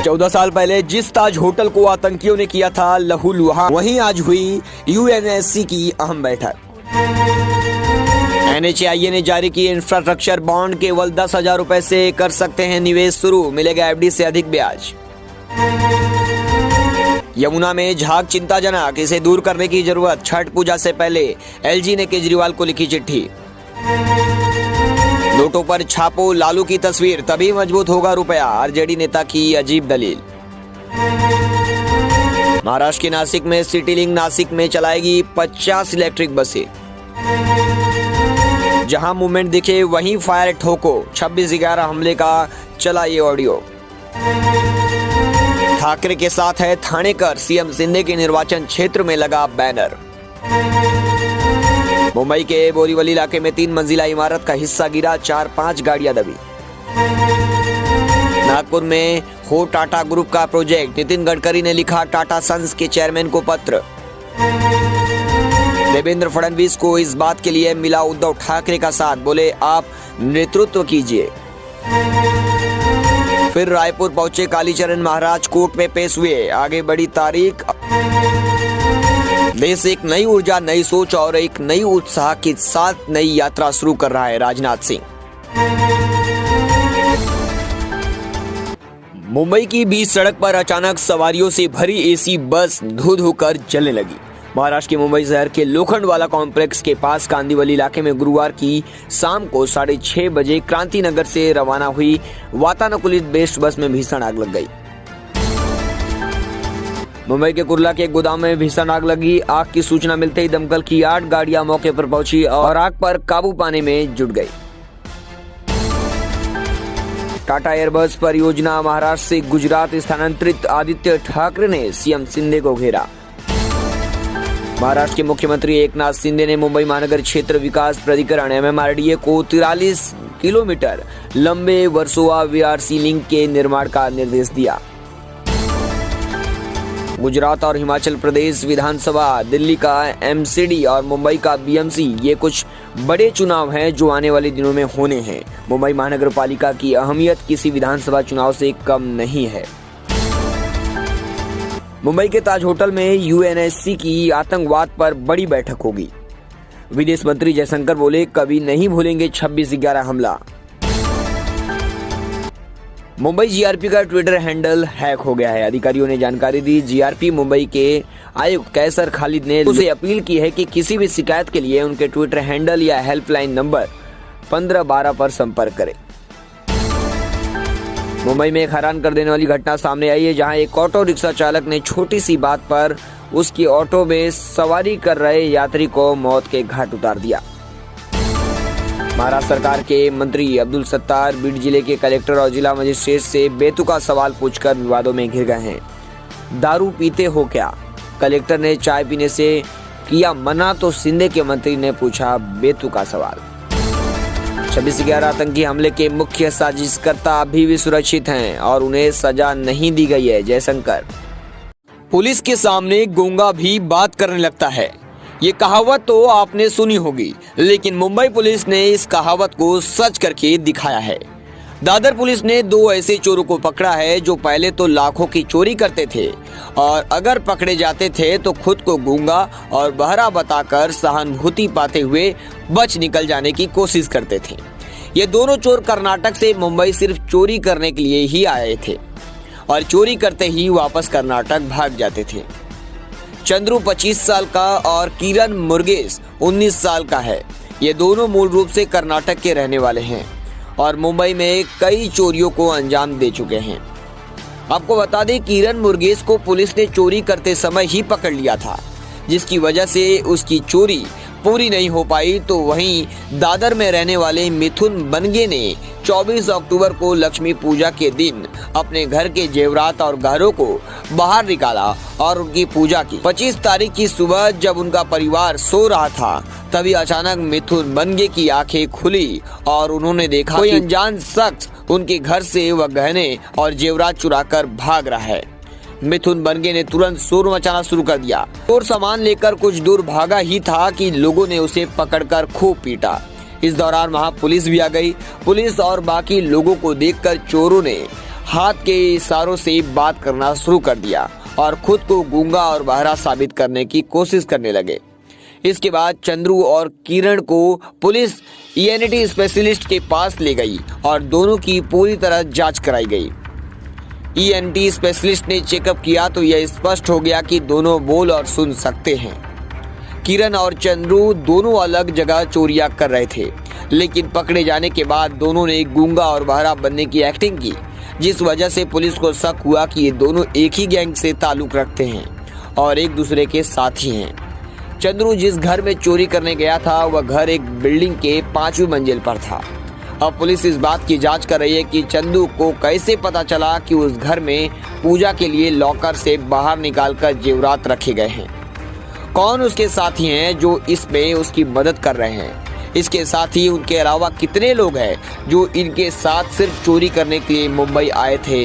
14 साल पहले जिस ताज होटल को आतंकियों ने किया था लहूलुहान, वहीं आज हुई यूएनएससी की अहम बैठक। NHAI ने जारी की इंफ्रास्ट्रक्चर बॉन्ड, केवल 10,000 रुपए से कर सकते हैं निवेश शुरू, मिलेगा FD से अधिक ब्याज। यमुना में झाग चिंताजनक, इसे दूर करने की जरूरत, छठ पूजा से पहले LG ने केजरीवाल को लिखी चिट्ठी। नोटों पर छापो लालू की तस्वीर, तभी मजबूत होगा रुपया, RJD नेता की अजीब दलील। महाराष्ट्र के नासिक में सिटी लिंक नासिक में चलाएगी 50 इलेक्ट्रिक बसें। जहां मूवमेंट दिखे वहीं फायर ठोको, 26/11 हमले का चला ये ऑडियो। ठाकरे के साथ है थानेकर, CM शिंदे के निर्वाचन क्षेत्र में लगा बैनर। मुंबई के बोरीवली इलाके में 3 मंजिला इमारत का हिस्सा गिरा, 4-5 गाड़ियां दबी। नागपुर में हो टाटा ग्रुप का प्रोजेक्ट, नितिन गडकरी ने लिखा टाटा सन्स के चेयरमैन को पत्र। देवेंद्र फडणवीस को इस बात के लिए मिला उद्धव ठाकरे का साथ, बोले आप नेतृत्व कीजिए। फिर रायपुर पहुंचे कालीचरण महाराज, कोर्ट में पेश हुए, आगे बढ़ी तारीख। देश एक नई ऊर्जा, नई सोच और एक नई उत्साह के साथ नई यात्रा शुरू कर रहा है, राजनाथ सिंह। मुंबई की बीच सड़क पर अचानक सवारियों से भरी AC बस धू धू कर जलने लगी। महाराष्ट्र के मुंबई शहर के लोखंडवाला कॉम्प्लेक्स के पास कांदिवली इलाके में गुरुवार की शाम को 6:30 बजे क्रांति नगर से रवाना हुई वातानुकूलित बेस्ट बस में भीषण आग लग गई। मुंबई के कुर्ला के एक गोदाम में भीषण आग लगी। आग की सूचना मिलते ही दमकल की 8 गाड़ियां मौके पर पहुंची और आग पर काबू पाने में जुट गई। टाटा एयरबस परियोजना महाराष्ट्र से गुजरात स्थानांतरित, आदित्य ठाकरे ने CM शिंदे को घेरा। महाराष्ट्र के मुख्यमंत्री एकनाथ शिंदे ने मुंबई महानगर क्षेत्र विकास प्राधिकरण MMRDA को 43 किलोमीटर लंबे वर्सोवा VRC लिंक के निर्माण का निर्देश दिया। गुजरात और हिमाचल प्रदेश विधानसभा, दिल्ली का MCD और मुंबई का BMC, ये कुछ बड़े चुनाव हैं जो आने वाले दिनों में होने हैं। मुंबई महानगर पालिका की अहमियत किसी विधानसभा चुनाव से कम नहीं है। मुंबई के ताज होटल में UNSC की आतंकवाद पर बड़ी बैठक होगी। विदेश मंत्री जयशंकर बोले, कभी नहीं भूलेंगे 26/11 हमला। मुंबई GRP का ट्विटर हैंडल हैक हो गया है, अधिकारियों ने जानकारी दी। GRP मुंबई के आयुक्त कैसर खालिद ने उसे अपील की है कि किसी भी शिकायत के लिए उनके ट्विटर हैंडल या हेल्पलाइन नंबर 1512 पर संपर्क करें। मुंबई में एक हैरान कर देने वाली घटना सामने आई है, जहां एक ऑटो रिक्शा चालक ने छोटी सी बात पर उसकी ऑटो में सवारी कर रहे यात्री को मौत के घाट उतार दिया। महाराष्ट्र सरकार के मंत्री अब्दुल सत्तार बीड जिले के कलेक्टर और जिला मजिस्ट्रेट से बेतुका सवाल पूछकर विवादों में घिर गए हैं। दारू पीते हो क्या? कलेक्टर ने चाय पीने से किया मना तो शिंदे के मंत्री ने पूछा बेतुका सवाल। 26/11 आतंकी हमले के मुख्य साजिशकर्ता अभी भी सुरक्षित हैं और उन्हें सजा नहीं दी गई है, जयशंकर। पुलिस के सामने गूंगा भी बात करने लगता है, ये कहावत तो आपने सुनी होगी, लेकिन मुंबई पुलिस ने इस कहावत को सच करके दिखाया है। दादर पुलिस ने 2 ऐसे चोरों को पकड़ा है जो पहले तो लाखों की चोरी करते थे और अगर पकड़े जाते थे तो खुद को गूंगा और बहरा बताकर सहानुभूति पाते हुए बच निकल जाने की कोशिश करते थे। ये दोनों चोर कर्नाटक से मुंबई सिर्फ चोरी करने के लिए ही आए थे और चोरी करते ही वापस कर्नाटक भाग जाते थे। चंद्रू 25 साल का और किरण मुर्गेश 19 साल का है। ये दोनों मूल रूप से कर्नाटक के रहने वाले हैं और मुंबई में कई चोरियों को अंजाम दे चुके हैं। आपको बता दें, किरण मुर्गेश को पुलिस ने चोरी करते समय ही पकड़ लिया था, जिसकी वजह से उसकी चोरी पूरी नहीं हो पाई। तो वहीं दादर में रहने वाले मिथुन बनगे ने 24 अक्टूबर को लक्ष्मी पूजा के दिन अपने घर के जेवरात और गहनों को बाहर निकाला और उनकी पूजा की। 25 तारीख की सुबह जब उनका परिवार सो रहा था, तभी अचानक मिथुन बनगे की आंखें खुली और उन्होंने देखा कोई अनजान शख्स उनके घर से वह गहने और जेवरात चुराकर भाग रहा है। मिथुन बनगे ने तुरंत शोर मचाना शुरू कर दिया। चोर सामान लेकर कुछ दूर भागा ही था कि लोगों ने उसे पकड़कर खूब पीटा। इस दौरान वहां पुलिस भी आ गई। पुलिस और बाकी लोगों को देखकर चोरों ने हाथ के इशारों से बात करना शुरू कर दिया और खुद को गूंगा और बहरा साबित करने की कोशिश करने लगे। इसके बाद चंद्रू और किरण को पुलिस ईएनटी स्पेशलिस्ट के पास ले गई और दोनों की पूरी तरह जांच कराई गई। ईएनटी स्पेशलिस्ट ने चेकअप किया तो यह स्पष्ट हो गया कि दोनों बोल और सुन सकते हैं। किरण और चंद्रू दोनों अलग जगह चोरियां कर रहे थे, लेकिन पकड़े जाने के बाद दोनों ने गूंगा और बहरा बनने की एक्टिंग की, जिस वजह से पुलिस को शक हुआ कि ये दोनों एक ही गैंग से ताल्लुक रखते हैं और एक दूसरे के साथी हैं। चंद्रू जिस घर में चोरी करने गया था वह घर एक बिल्डिंग के 5वीं मंजिल पर था। अब पुलिस इस बात की जांच कर रही है कि चंद्रू को कैसे पता चला कि उस घर में पूजा के लिए लॉकर से बाहर निकालकर जेवरात रखे गए हैं। कौन उसके साथी हैं जो इसमें उसकी मदद कर रहे हैं। इसके साथ ही उनके अलावा कितने लोग हैं जो इनके साथ सिर्फ चोरी करने के लिए मुंबई आए थे।